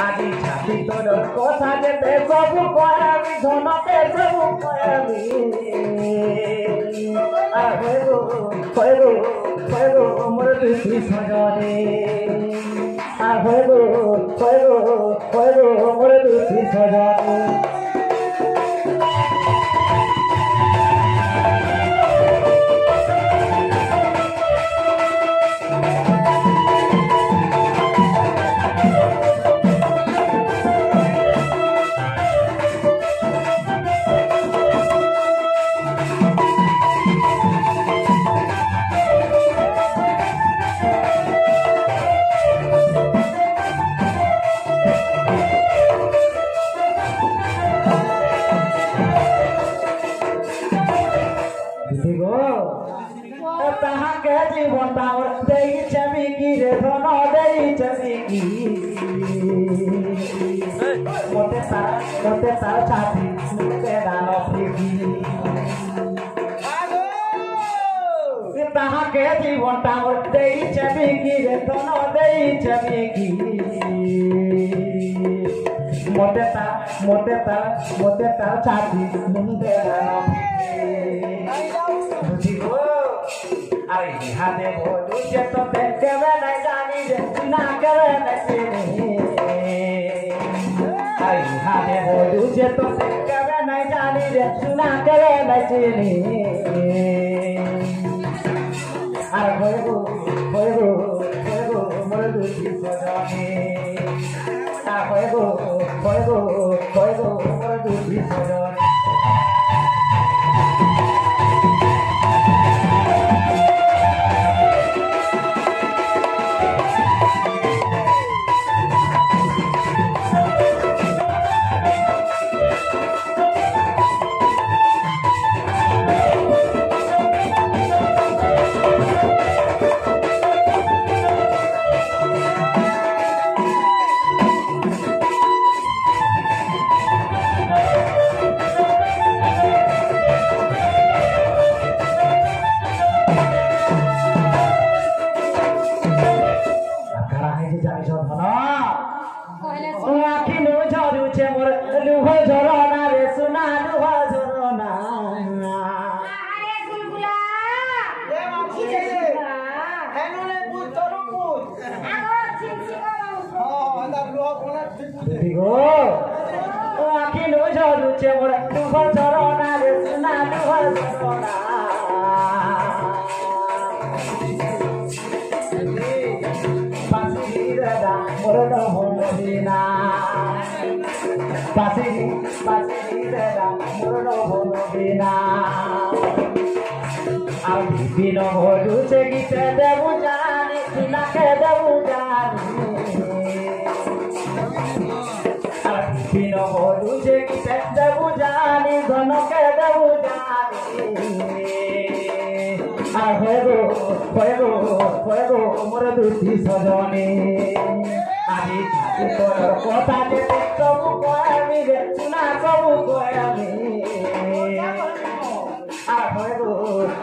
আজি ছাতি তোর কথা যেতে সবু কয়াবি ধনতে সবু কয়াবি হয়ে গো মোর দুই সজনে হয়ে গো মোর দুই সজনে Mote tahu sapi, mote dalam pergi. Kita hake jiwan tahu dei cemiki, retono dei cemiki. Mote tahu sapi, mote dalam pergi. Ari hade bodu jeto te keve nai jani je, na keve nai sini. Ari hade bodu jeto te keve nai jani je, na keve nai sini. Ari hoego, moru di sojoni. Hoego, moru di sojoni. Bino hodu segite devu jani, sinake devu jani. Bino hodu segite devu jani, donoke devu jani. Hoego, mora duti sojoni. Adi chati torar kotha jete sobu koyami re, suna sobu koyami.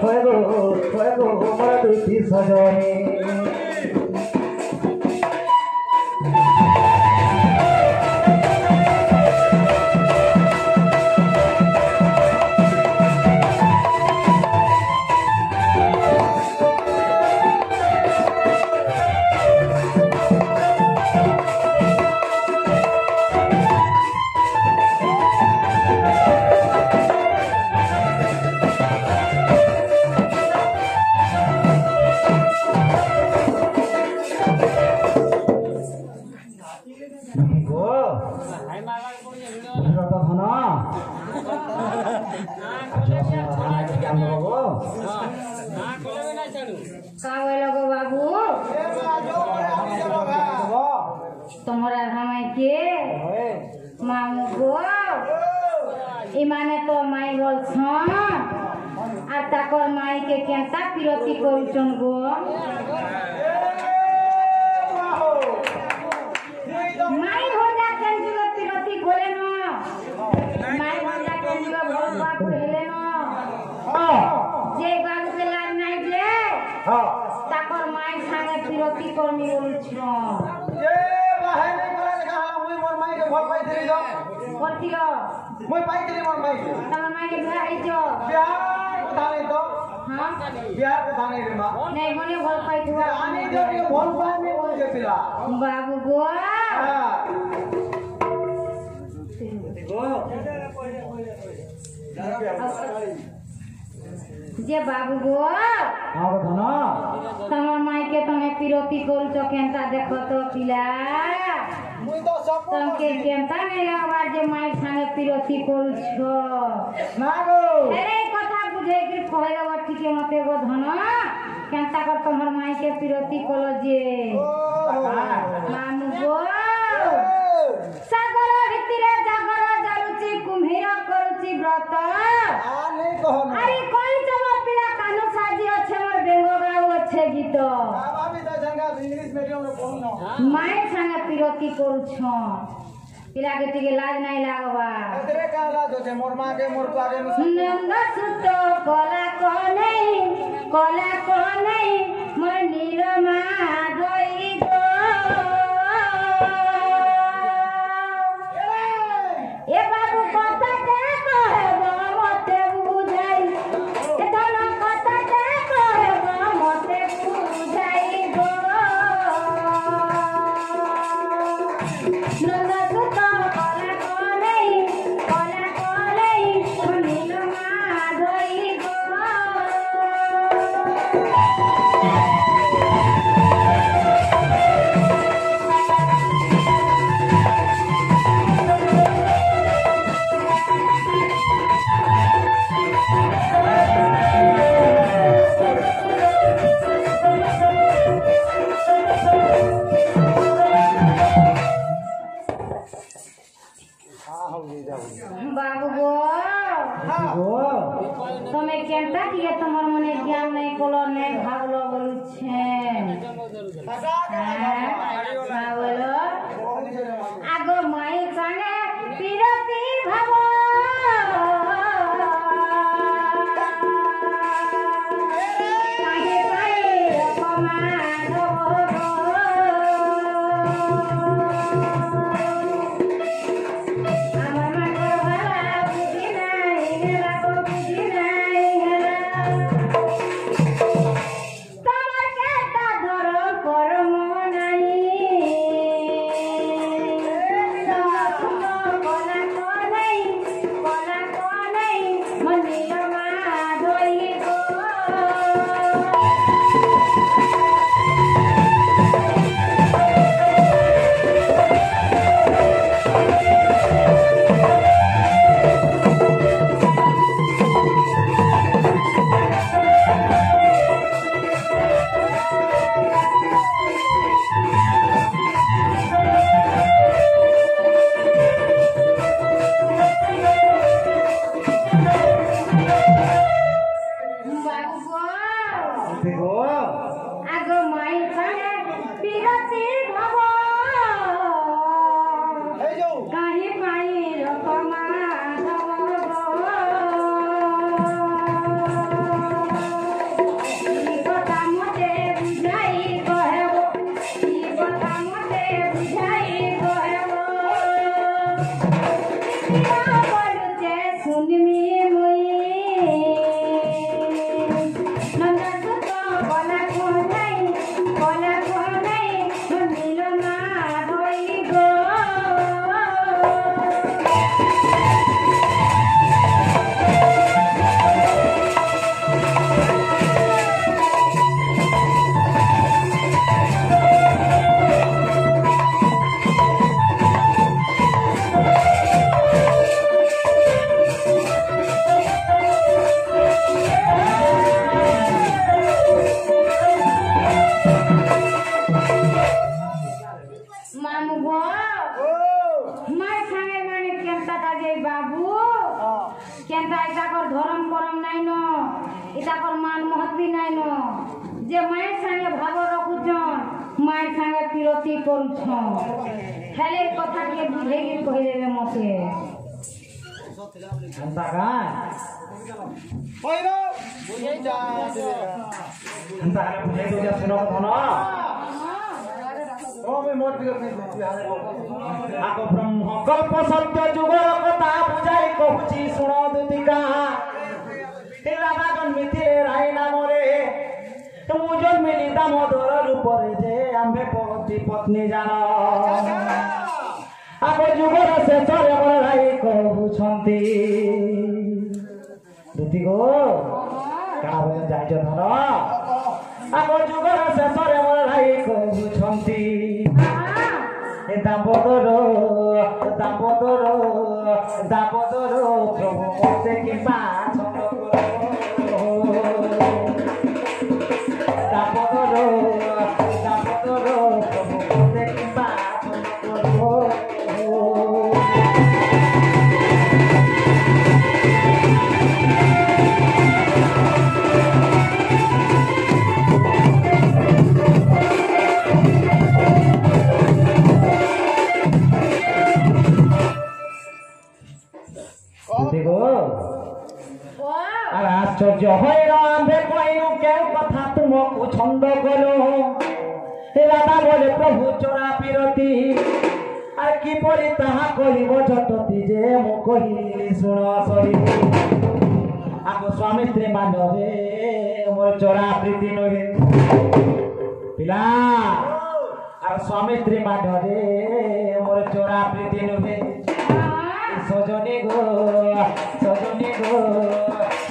Fuego, moru di sojoni. Tomora hamai ke mamu go imane to mai bol chon ar takor mai ke kenta piroti koruchon go mai hoja kenjulo piroti gole no mai hoja kenjulo bol ba hele no je babu ke lag nai je takor mai sange piroti kormi koruchon ହେଇଛ করছিল ମୁଇଁ ପାଇଥିଲି ମୋର ମାଇକି তোমার মাইকে বিয়া হইছ ବିହାର କଥା ନାଇଁ ତ হ্যাঁ ବିହାର କଥା ନାଇଁ ରେ ମା নেই মনে ভাল পাইথিবা ଆନି ଦିଅ ଟିକେ ଭଲ ପାଏନି ବୋଲଛେ ପିଲା বাবু গো যে বাবু গো ଆଉ ଧନ তোমার মাইকে তুমি পিরতি করছ কেনটা দেখো তো পিলা ମୁଇଁ ତ ସବୁ তোমাকে কেনটা নেই আবার যে মাইক সাথে পিরতি করছ ନା গো এই কথা বুঝাই কি কই দেব ঠিক মতে গো ধন কেনটা কর তোমার মাইকে পিরতি কল যে মামু গো সাগর ভিতরে জাগর জালুচি কুম্ভীর করুচি ব্রত আনি কহন আরে কই চল পিলা কানু সাজি আছে মোর বেঙ্গ গাও আছে গীত বাবা ବି ତ ସଂଗା ଇଂଲିଶ ମିଡିୟମ ରେ ପଢୁନ মায়ের সঙ্গে পিরতি করছ পিলাকে টিকে লাজ নাই লাগবা ଏଥିରେ କାଁ ଲାଜ ଅଛି ମୋର ମା କେ ମୋର ପାରେ নন্দ সুত কলা কনেই মোর নীরমা দই গো এ বাবু কথা কে কহব মতে বুঝাই এ ধন কথা কে কহব মতে বুঝাই গো নন্দ সুত কলা কনেই মোর নীরমা দই গো বাবু গো গো তুমি কেনটা টিকে তোমার মনে জ্ঞান নেই কলর নেই ভাবলো বলছেন হ্যাঁ বলো আগো মায়ের সঙ্গে বিরতি ভাব কাহে পায়ে অপমান হবো আমার মাকে ভালা বুঝি নাই হেলা গো বুঝি নাই হেলা তোমার কেটা ধর কর্ম নাই কলা কলাই মন্দির মা ধই গো বাবু গো গো আগো মায়ের সঙ্গে বিরতি ভাব এই যাও কাহি মায়ের অপমান হব এই কথা মতে বুঝাই কহেব এই কথা মতে বুঝাই কহেব বলুছে শুনবি মুই নন্দ সুত কলা কোনাই নীল মা হই গো মামু গো ও মায়ের সঙ্গে মানে কেনটা যে বাবু কেনটা এটা কর ধরম করম নাই ন এটা কর মান মহত্বি নাই ন যে মায়ের সঙ্গে ভাব রখুছন মায়ের সঙ্গে বিরতি করুছন হেলে কথা কে বুঝেই কই দেবে মতে এন্তা গান কইরো বুঝেই যা এন্তা গান বুঝাই দউছা শুনো ধন मैं मोर पिरो नहीं आको ब्रह्म कल्प सत्य जुगर कथा बुझाई कहूची शुण दुतिका राधा जन्मिथिले राय नामरे मु जन्मिली दामोदर रूपरे जे आम्भे पति पत्नी जान आको जुगर शेषरे मोर राय कहूछंती दुति गो काना भजन जाइछ धर आको जुगर शेषरे मोर राय कहूछंती दामोदर दामोदर दामोदर प्रभु मते किंबा छंद दामोदर दामोदर प्रभु मते किंबा छंद देखो আর আশ্চর্য হইল আম্ভে কইনু কেউ কথা তুমকু ছন্দ কলো রাধা বলে প্রভু চোরা পিরতি আর কি পরি তাহা কহিব যততি যে মু কহিলি শুণ সরি আগ স্বামী স্ত্রী মানবে মোর চোরা প্রীতি নহে পিলা আর স্বামী স্ত্রী মানবে মোর চোরা প্রীতি নহে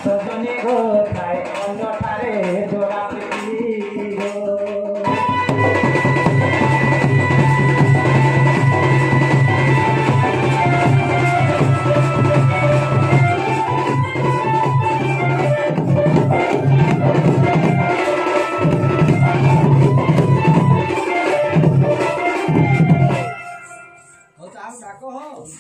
সজনী গো ঠাই অন্য ঠারে জোড়া প্রীতি গো डाको हो